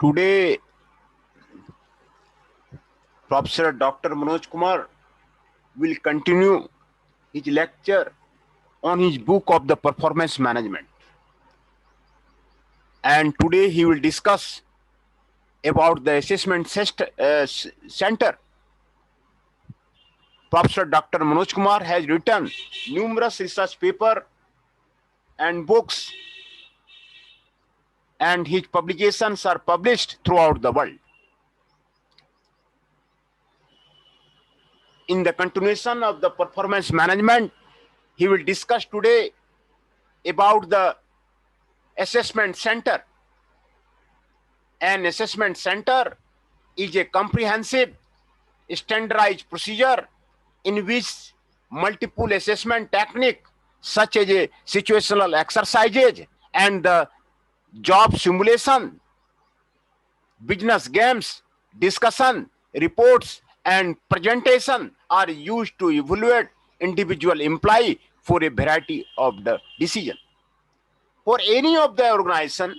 Today, Professor Dr. Manoj Kumar will continue his lecture on his book of the performance management. And today he will discuss about the assessment center. Professor Dr. Manoj Kumar has written numerous research papers and books, and his publications are published throughout the world. In the continuation of the performance management, he will discuss today about the assessment center. An assessment center is a comprehensive standardized procedure in which multiple assessment techniques such as a situational exercises and the job simulation, business games, discussion, reports, and presentation are used to evaluate individual employee for a variety of the decision. For any of the organization,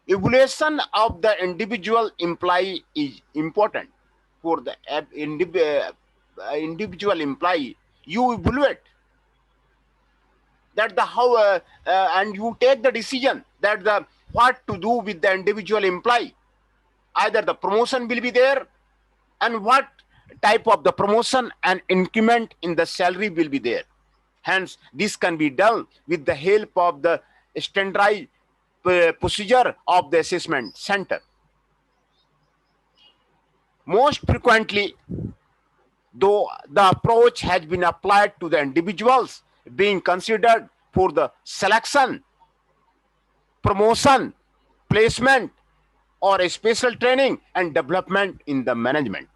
evaluation of the individual employee is important. For the individual employee, you evaluate that the how and you take the decision that the what to do with the individual employee. Either the promotion will be there, and what type of the promotion and increment in the salary will be there. Hence, this can be done with the help of the standardized procedure of the assessment center. Most frequently, though, the approach has been applied to the individuals being considered for the selection, promotion, placement, or a special training and development in the management.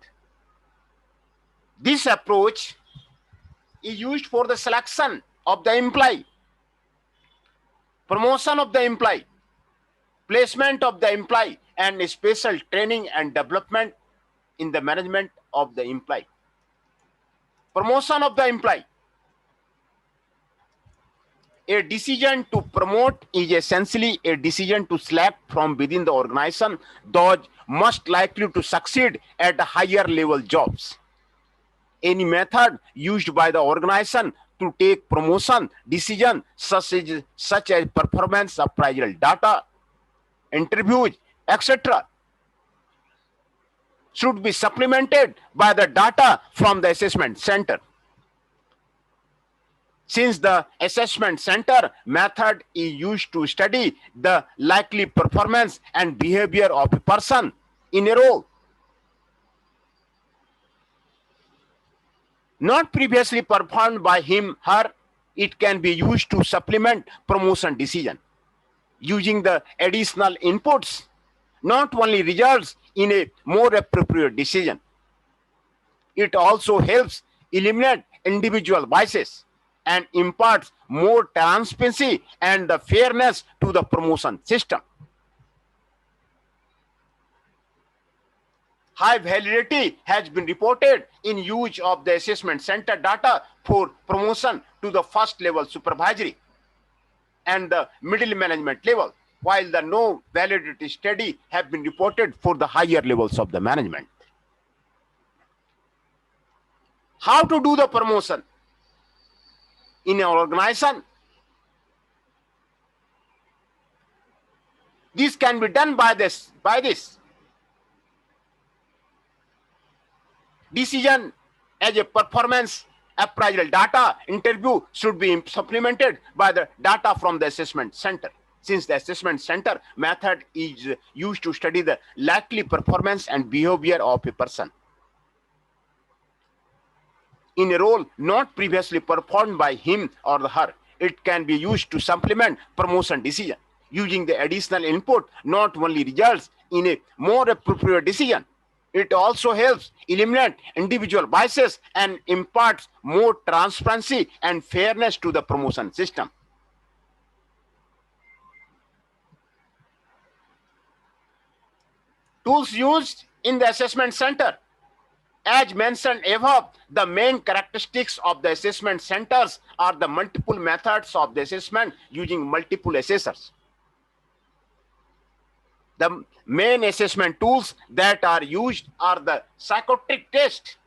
This approach is used for the selection of the employee, promotion of the employee, placement of the employee, and special training and development in the management of the employee. Promotion of the employee. A decision to promote is essentially a decision to select from within the organization those most likely to succeed at higher level jobs. Any method used by the organization to take promotion decision such as performance appraisal data, interviews, etc., should be supplemented by the data from the assessment center. Since the assessment center method is used to study the likely performance and behavior of a person in a role not previously performed by him, her, it can be used to supplement promotion decision. Using the additional inputs, not only results in a more appropriate decision, it also helps eliminate individual biases and imparts more transparency and the fairness to the promotion system. High validity has been reported in use of the assessment center data for promotion to the first level supervisory and the middle management level, while the no validity study have been reported for the higher levels of the management. How to do the promotion in an organization? This can be done by this. Decision as a performance appraisal data interview should be supplemented by the data from the assessment center. Since the assessment center method is used to study the likely performance and behavior of a person in a role not previously performed by him or her, it can be used to supplement promotion decision. Using the additional input not only results in a more appropriate decision, it also helps eliminate individual biases and imparts more transparency and fairness to the promotion system. Tools used in the assessment center. As mentioned above, the main characteristics of the assessment centers are the multiple methods of the assessment using multiple assessors. The main assessment tools that are used are the psychometric test,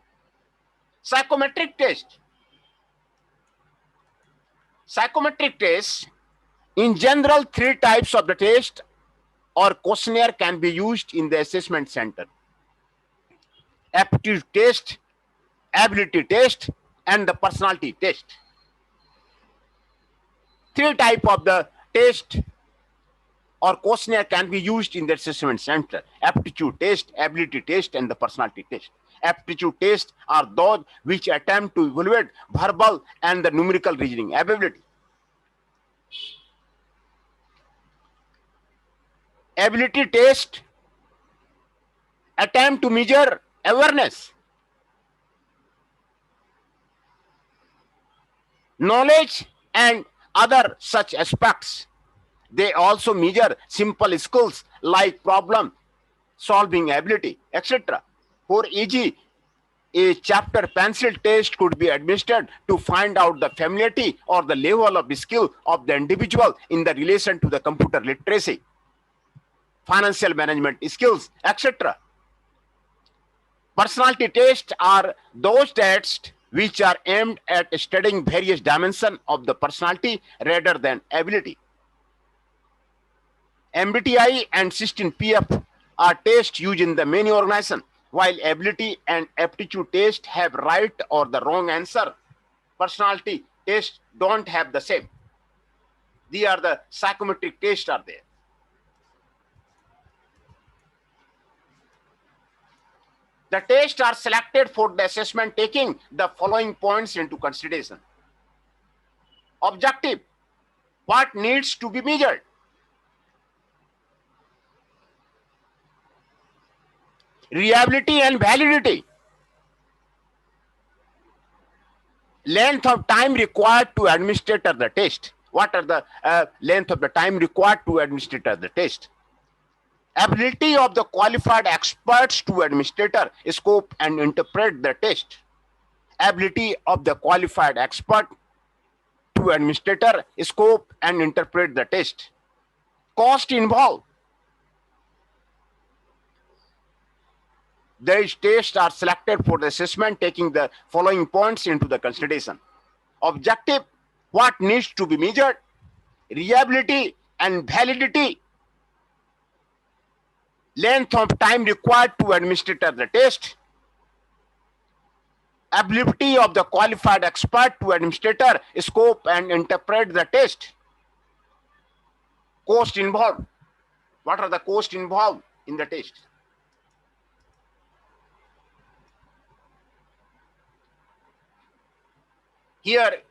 psychometric test. Psychometric test, in general, three types of the test or questionnaire can be used in the assessment center: aptitude test, ability test, and the personality test. Three type of the test or questionnaire can be used in the assessment center: aptitude test, ability test, and the personality test. Aptitude tests are those which attempt to evaluate verbal and the numerical reasoning ability. Ability test attempt to measure awareness, knowledge, and other such aspects. They also measure simple skills like problem solving ability, etc. For e.g., a chapter pencil test could be administered to find out the familiarity or the level of skill of the individual in the relation to the computer literacy, financial management skills, etc. Personality tests are those tests which are aimed at studying various dimensions of the personality rather than ability. MBTI and 16PF are tests used in the many organizations, while ability and aptitude tests have right or the wrong answer. Personality tests don't have the same. These are the psychometric tests are there. The tests are selected for the assessment taking the following points into consideration: objective, what needs to be measured; reliability and validity, length of time required to administer the test. What are the length of the time required to administer the test? Ability of the qualified experts to administer, scope, and interpret the test. Ability of the qualified expert to administer, scope, and interpret the test. Cost involved. These tests are selected for the assessment taking the following points into the consideration: objective, what needs to be measured; reliability and validity, length of time required to administer the test; ability of the qualified expert to administer, scope, and interpret the test. Cost involved. What are the costs involved in the test? Here,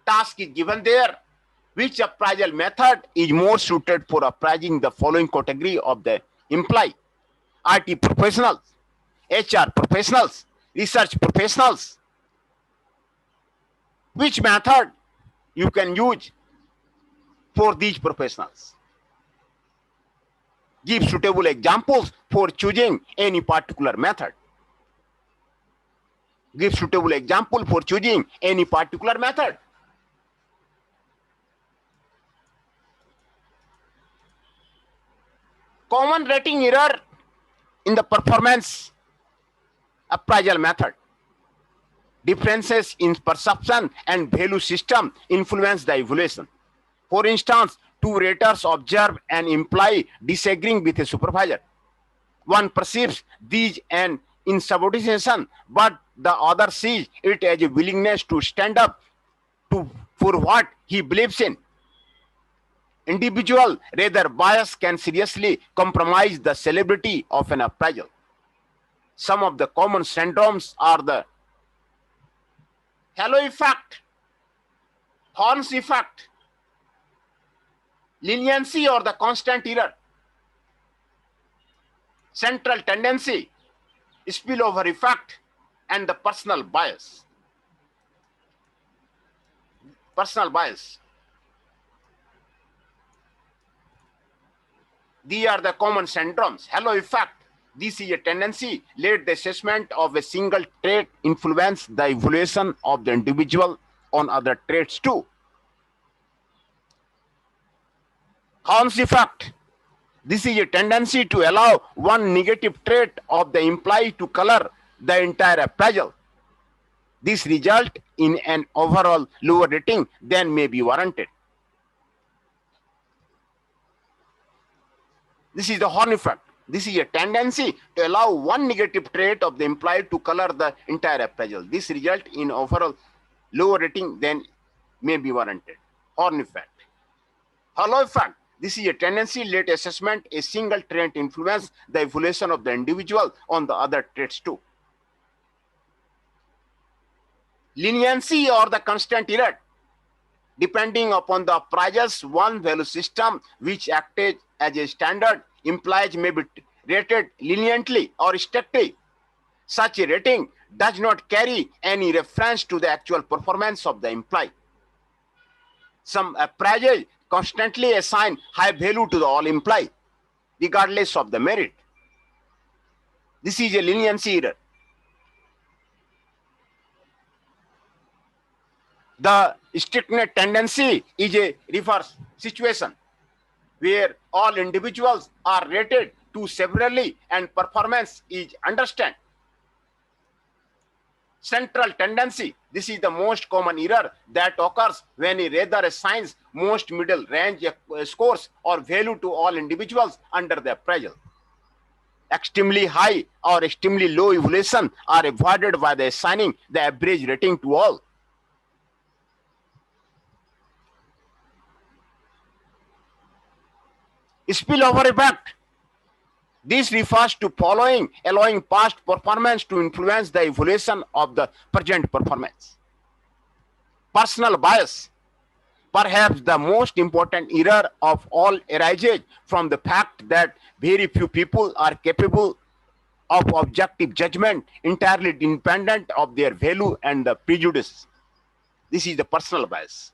task is given there. Which appraisal method is more suited for appraising the following category of the employee: IT professionals, HR professionals, research professionals? Which method you can use for these professionals? Give suitable examples for choosing any particular method. Give suitable example for choosing any particular method. Common rating error in the performance appraisal method. Differences in perception and value system influence the evaluation. For instance, two raters observe an employee disagreeing with a supervisor. One perceives these an insubordination, but the other sees it as a willingness to stand up for what he believes in. Individual, rather bias, can seriously compromise the celebrity of an appraisal. Some of the common syndromes are the halo effect, Horn's effect, leniency or the constant error, central tendency, spillover effect, and the personal bias. Personal bias. These are the common syndromes. Halo effect. This is a tendency. Let the assessment of a single trait influence the evaluation of the individual on other traits too. Horn's effect. This is a tendency to allow one negative trait of the employee to color the entire appraisal. This result in an overall lower rating than may be warranted. This is the Horn effect. This is a tendency to allow one negative trait of the employee to color the entire appraisal. This result in overall lower rating than may be warranted. Horn effect. Hollow effect. This is a tendency let assessment a single trait influence the evaluation of the individual on the other traits too. Leniency or the constant error. Depending upon the appraiser's one value system which acted as a standard, employees may be rated leniently or strictly. Such a rating does not carry any reference to the actual performance of the employee. Some appraisers constantly assign high value to the all employee, regardless of the merit. This is a leniency error. The strictness tendency is a reverse situation, where all individuals are rated too severely and performance is understood. Central tendency. This is the most common error that occurs when a rather assigns most middle range scores or value to all individuals under the appraisal. Extremely high or extremely low evaluation are avoided by the assigning the average rating to all. Spillover effect. This refers to following, allowing past performance to influence the evaluation of the present performance. Personal bias. Perhaps the most important error of all arises from the fact that very few people are capable of objective judgment entirely independent of their value and the prejudice. This is the personal bias.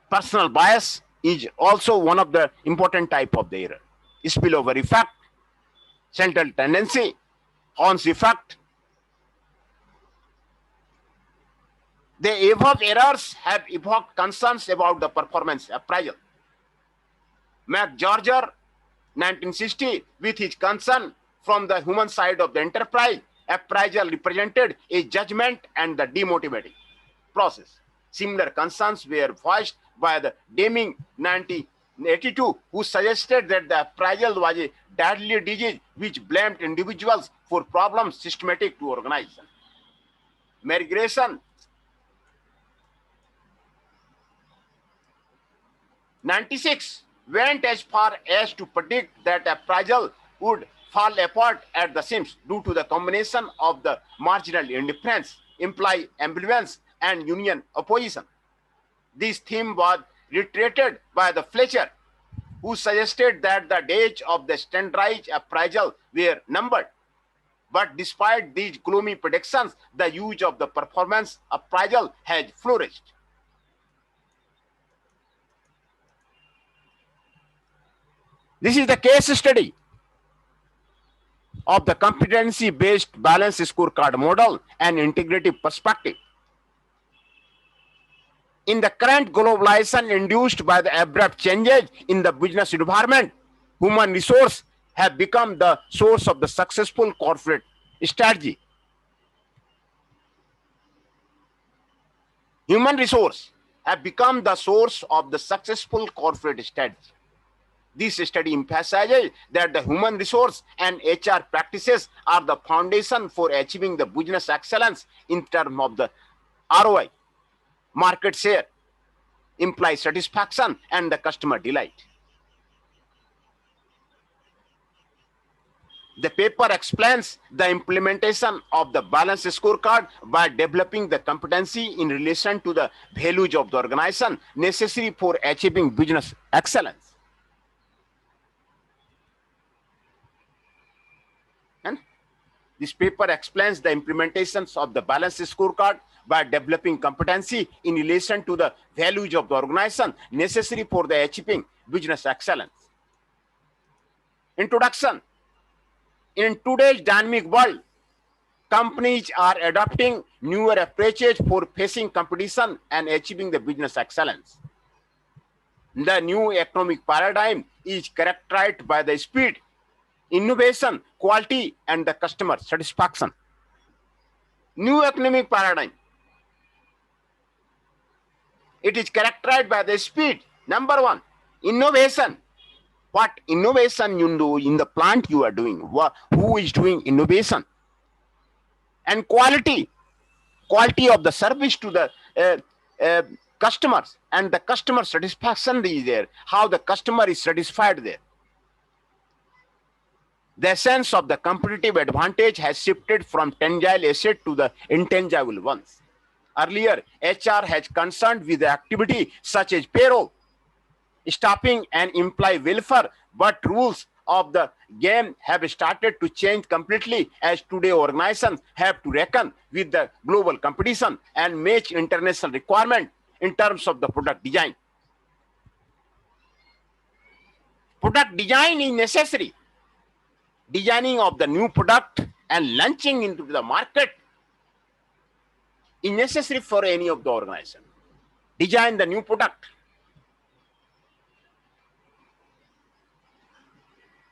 Personal bias is also one of the important type of the error. Spillover effect, central tendency, Horn's effect. The above errors have evoked concerns about the performance appraisal. McGeorger, 1960, with his concern from the human side of the enterprise, appraisal represented a judgment and the demotivating process. Similar concerns were voiced by the Deming 1982, who suggested that the appraisal was a deadly disease which blamed individuals for problems systematic to organization. Mary Grayson, 96, went as far as to predict that appraisal would fall apart at the seams due to the combination of the marginal indifference, employee ambivalence, and union opposition. This theme was reiterated by the Fletcher, who suggested that the days of the standardized appraisal were numbered. But despite these gloomy predictions, the use of the performance appraisal has flourished. This is the case study of the competency-based balanced scorecard model and integrative perspective. In the current globalization induced by the abrupt changes in the business environment, human resource have become the source of the successful corporate strategy. Human resource have become the source of the successful corporate strategy. This study emphasizes that the human resource and HR practices are the foundation for achieving the business excellence in terms of the ROI, market share, employee satisfaction, and the customer delight. The paper explains the implementation of the balanced scorecard by developing the competency in relation to the values of the organization necessary for achieving business excellence. And this paper explains the implementations of the balanced scorecard by developing competency in relation to the values of the organization necessary for the achieving business excellence. Introduction. In today's dynamic world, companies are adopting newer approaches for facing competition and achieving the business excellence. The new economic paradigm is characterized by the speed, innovation, quality, and the customer satisfaction. New economic paradigm. It is characterized by the speed. Number one, innovation. What innovation you do in the plant you are doing? Who is doing innovation? And quality. Quality of the service to the customers, and the customer satisfaction is there. How the customer is satisfied there. The sense of the competitive advantage has shifted from tangible asset to the intangible ones. Earlier, HR has concerned with the activity such as payroll, staffing, and employee welfare, but rules of the game have started to change completely, as today organizations have to reckon with the global competition and match international requirement in terms of the product design. Product design is necessary. Designing of the new product and launching into the market is necessary for any of the organization. Design the new product.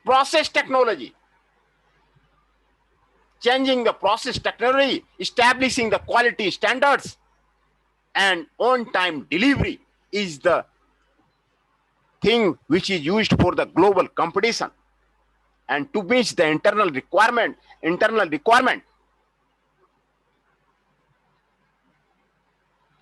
Process technology. Changing the process technology, establishing the quality standards, and on-time delivery is the thing which is used for the global competition. And to meet the internal requirement,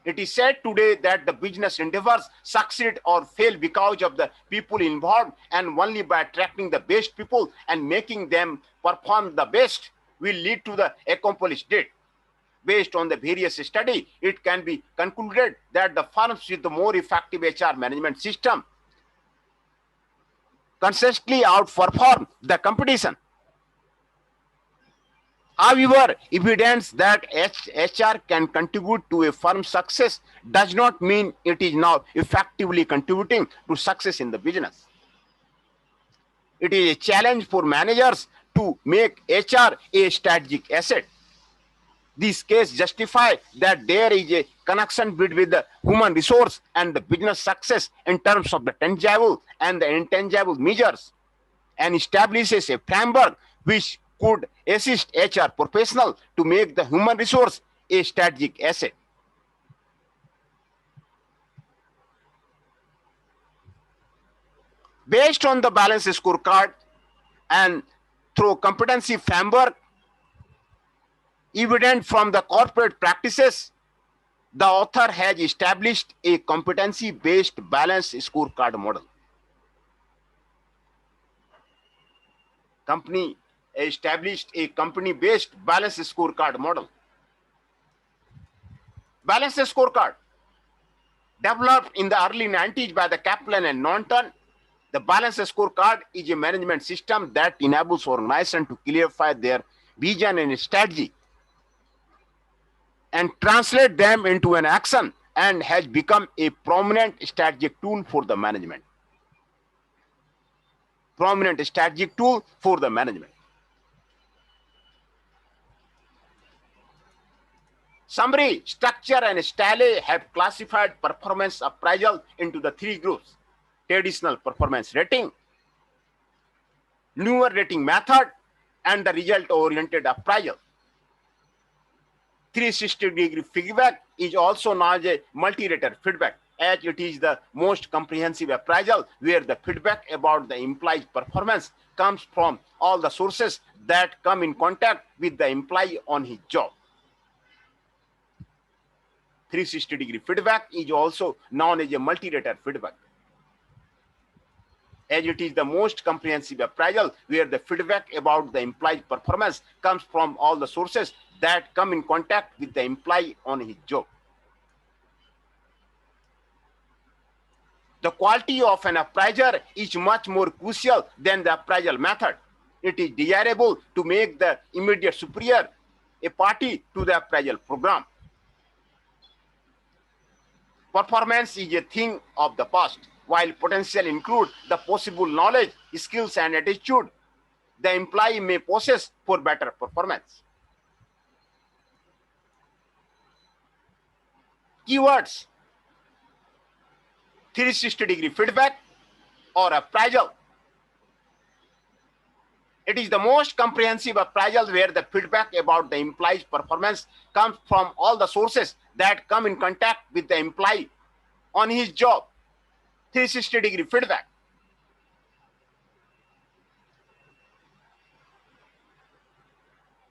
it is said today that the business endeavors succeed or fail because of the people involved, and only by attracting the best people and making them perform the best will lead to the accomplished date. Based on the various studies, it can be concluded that the firms with the more effective HR management system consistently outperform the competition. However, evidence that HR can contribute to a firm's success does not mean it is now effectively contributing to success in the business. It is a challenge for managers to make HR a strategic asset. This case justifies that there is a connection between the human resource and the business success in terms of the tangible and the intangible measures, and establishes a framework which could assist HR professionals to make the human resource a strategic asset. Based on the balance scorecard and through competency framework evident from the corporate practices, the author has established a competency-based balance scorecard model. Company established a company-based balance scorecard model. Balance scorecard, developed in the early 90s by the Kaplan and Norton, the balance scorecard is a management system that enables organizations to clarify their vision and strategy and translate them into an action, and has become a prominent strategic tool for the management. Prominent strategic tool for the management. Summary, structure, and style have classified performance appraisal into the three groups: traditional performance rating, newer rating method, and the result-oriented appraisal. 360-degree feedback is also known as a multi-rater feedback, as it is the most comprehensive appraisal where the feedback about the employee's performance comes from all the sources that come in contact with the employee on his job. 360-degree feedback is also known as a multi-rater feedback, as it is the most comprehensive appraisal where the feedback about the employee's performance comes from all the sources that come in contact with the employee on his job. The quality of an appraiser is much more crucial than the appraisal method. It is desirable to make the immediate superior a party to the appraisal program. Performance is a thing of the past, while potential include the possible knowledge, skills, and attitude the employee may possess for better performance. Keywords: 360-degree feedback, or appraisal. It is the most comprehensive appraisal where the feedback about the employee's performance comes from all the sources that come in contact with the employee on his job. 360-degree feedback.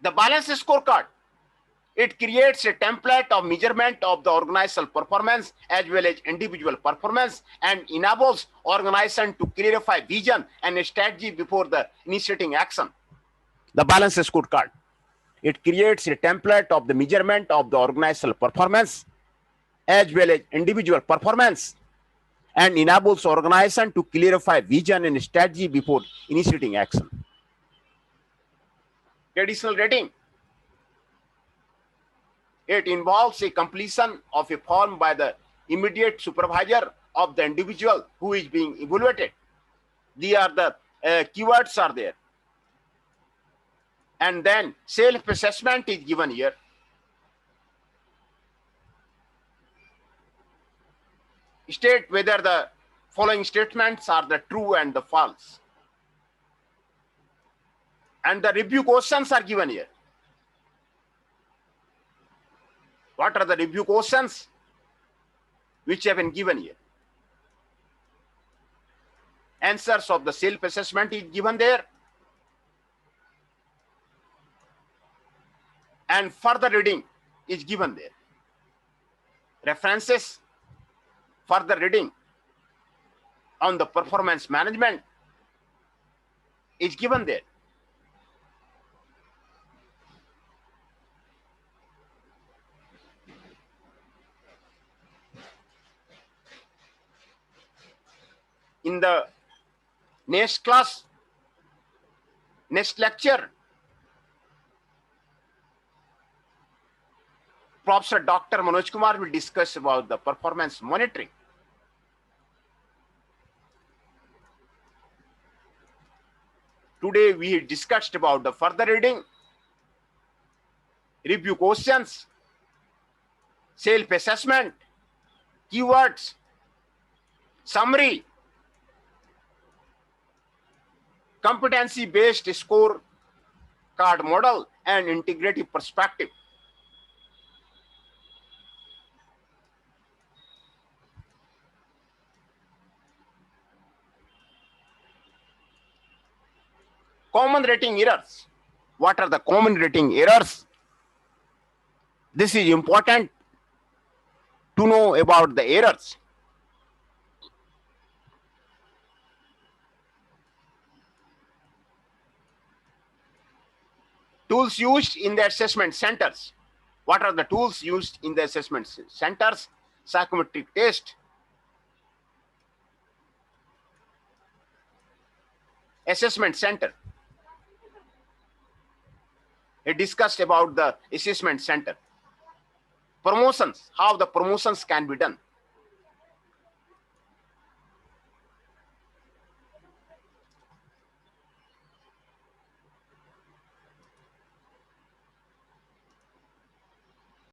The balance scorecard. It creates a template of measurement of the organizational performance as well as individual performance and enables organization to clarify vision and strategy before the initiating action. The balance scorecard. It creates a template of the measurement of the organizational performance as well as individual performance and enables organization to clarify vision and strategy before initiating action. Additional rating. It involves a completion of a form by the immediate supervisor of the individual who is being evaluated. These are the keywords are there. And then self-assessment is given here. State whether the following statements are the true and the false. And the review questions are given here. What are the review questions which have been given here? Answers of the self-assessment is given there. And further reading is given there. References, further reading on the performance management is given there. In the next class, next lecture, Professor Dr. Manoj Kumar will discuss about the performance monitoring. Today we discussed about the further reading, review questions, self-assessment, keywords, summary, competency-based score card model, and integrative perspective. Common rating errors. What are the common rating errors? This is important to know about the errors. Tools used in the assessment centers. What are the tools used in the assessment centers? Psychometric test, assessment center. It discussed about the assessment center. Promotions, how the promotions can be done.